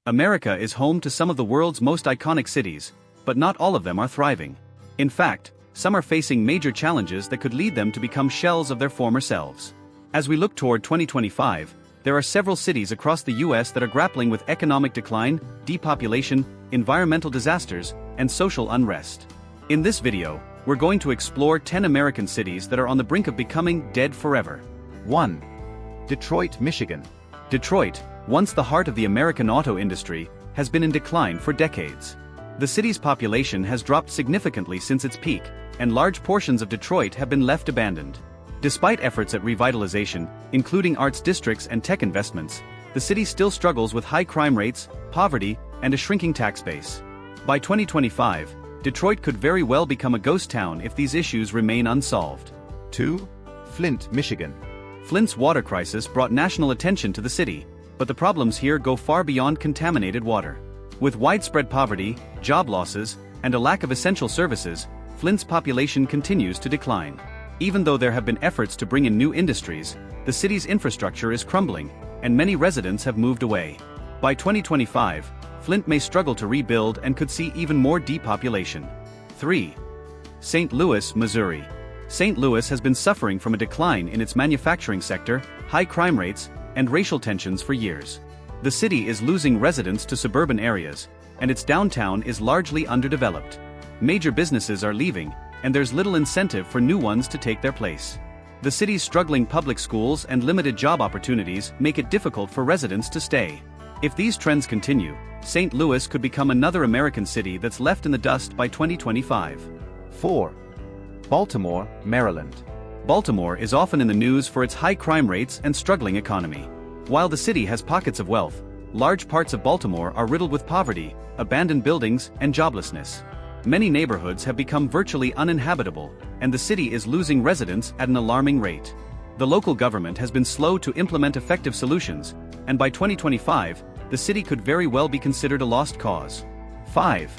America is home to some of the world's most iconic cities, but not all of them are thriving. In fact, some are facing major challenges that could lead them to become shells of their former selves. As we look toward 2025, there are several cities across the US that are grappling with economic decline, depopulation, environmental disasters, and social unrest. In this video, we're going to explore 10 American cities that are on the brink of becoming dead forever. 1. Detroit, Michigan. Detroit, once the heart of the American auto industry, has been in decline for decades. The city's population has dropped significantly since its peak, and large portions of Detroit have been left abandoned. Despite efforts at revitalization, including arts districts and tech investments, the city still struggles with high crime rates, poverty, and a shrinking tax base. By 2025, Detroit could very well become a ghost town if these issues remain unsolved. 2. Flint, Michigan. Flint's water crisis brought national attention to the city, but the problems here go far beyond contaminated water. With widespread poverty, job losses, and a lack of essential services, Flint's population continues to decline. Even though there have been efforts to bring in new industries, the city's infrastructure is crumbling, and many residents have moved away. By 2025, Flint may struggle to rebuild and could see even more depopulation. 3. St. Louis, Missouri. St. Louis has been suffering from a decline in its manufacturing sector, high crime rates, and racial tensions for years. The city is losing residents to suburban areas, and its downtown is largely underdeveloped. Major businesses are leaving, and there's little incentive for new ones to take their place. The city's struggling public schools and limited job opportunities make it difficult for residents to stay. If these trends continue, St. Louis could become another American city that's left in the dust by 2025. 4. Baltimore, Maryland. Baltimore is often in the news for its high crime rates and struggling economy. While the city has pockets of wealth, large parts of Baltimore are riddled with poverty, abandoned buildings, and joblessness. Many neighborhoods have become virtually uninhabitable, and the city is losing residents at an alarming rate. The local government has been slow to implement effective solutions, and by 2025, the city could very well be considered a lost cause. 5.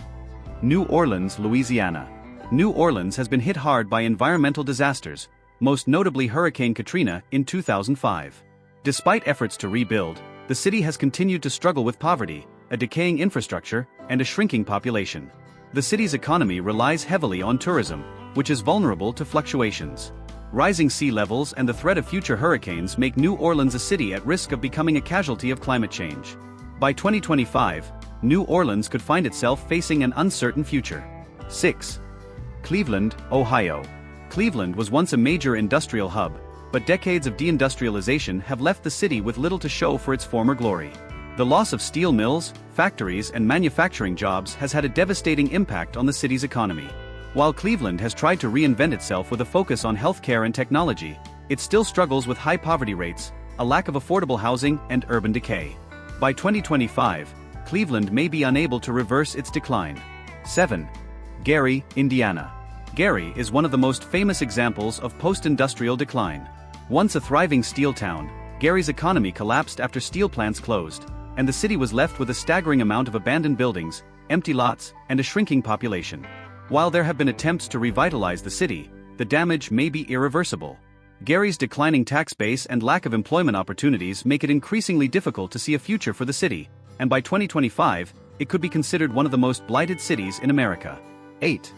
New Orleans, Louisiana. New Orleans has been hit hard by environmental disasters, most notably Hurricane Katrina in 2005. Despite efforts to rebuild, the city has continued to struggle with poverty, a decaying infrastructure, and a shrinking population. The city's economy relies heavily on tourism, which is vulnerable to fluctuations. Rising sea levels and the threat of future hurricanes make New Orleans a city at risk of becoming a casualty of climate change. By 2025, New Orleans could find itself facing an uncertain future. 6. Cleveland, Ohio. Cleveland was once a major industrial hub, but decades of deindustrialization have left the city with little to show for its former glory. The loss of steel mills, factories, and manufacturing jobs has had a devastating impact on the city's economy. While Cleveland has tried to reinvent itself with a focus on healthcare and technology, it still struggles with high poverty rates, a lack of affordable housing, and urban decay. By 2025, Cleveland may be unable to reverse its decline. 7. Gary, Indiana. Gary is one of the most famous examples of post-industrial decline. Once a thriving steel town, Gary's economy collapsed after steel plants closed, and the city was left with a staggering amount of abandoned buildings, empty lots, and a shrinking population. While there have been attempts to revitalize the city, the damage may be irreversible. Gary's declining tax base and lack of employment opportunities make it increasingly difficult to see a future for the city, and by 2025, it could be considered one of the most blighted cities in America. 8.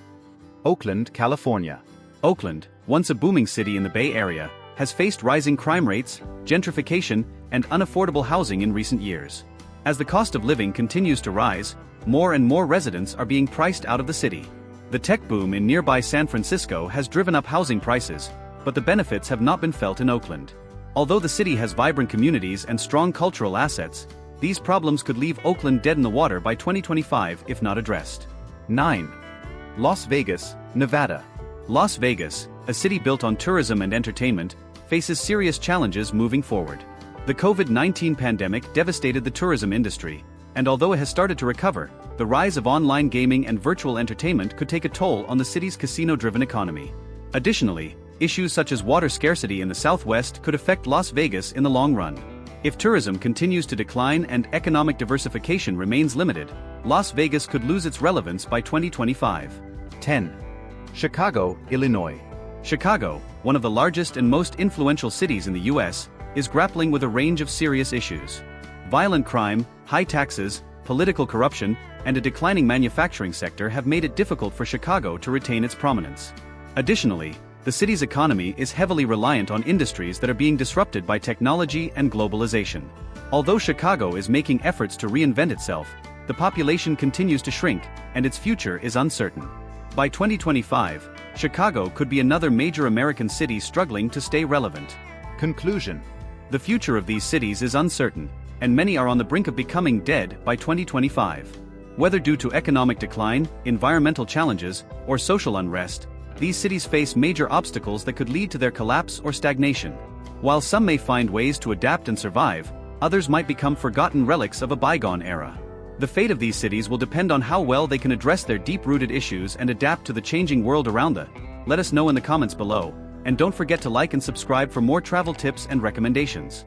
Oakland, California. Oakland, once a booming city in the Bay Area, has faced rising crime rates, gentrification, and unaffordable housing in recent years. As the cost of living continues to rise, more and more residents are being priced out of the city. The tech boom in nearby San Francisco has driven up housing prices, but the benefits have not been felt in Oakland. Although the city has vibrant communities and strong cultural assets, these problems could leave Oakland dead in the water by 2025 if not addressed. 9. Las Vegas, Nevada. Las Vegas, a city built on tourism and entertainment, faces serious challenges moving forward. The COVID-19 pandemic devastated the tourism industry, and although it has started to recover, the rise of online gaming and virtual entertainment could take a toll on the city's casino-driven economy. Additionally, issues such as water scarcity in the Southwest could affect Las Vegas in the long run. If tourism continues to decline and economic diversification remains limited, Las Vegas could lose its relevance by 2025. 10. Chicago, Illinois. Chicago, one of the largest and most influential cities in the US, is grappling with a range of serious issues. Violent crime, high taxes, political corruption, and a declining manufacturing sector have made it difficult for Chicago to retain its prominence. Additionally, the city's economy is heavily reliant on industries that are being disrupted by technology and globalization. Although Chicago is making efforts to reinvent itself, the population continues to shrink, and its future is uncertain. By 2025, Chicago could be another major American city struggling to stay relevant. Conclusion. The future of these cities is uncertain, and many are on the brink of becoming dead by 2025. Whether due to economic decline, environmental challenges, or social unrest, these cities face major obstacles that could lead to their collapse or stagnation. While some may find ways to adapt and survive, others might become forgotten relics of a bygone era. The fate of these cities will depend on how well they can address their deep-rooted issues and adapt to the changing world around them. Let us know in the comments below, and don't forget to like and subscribe for more travel tips and recommendations.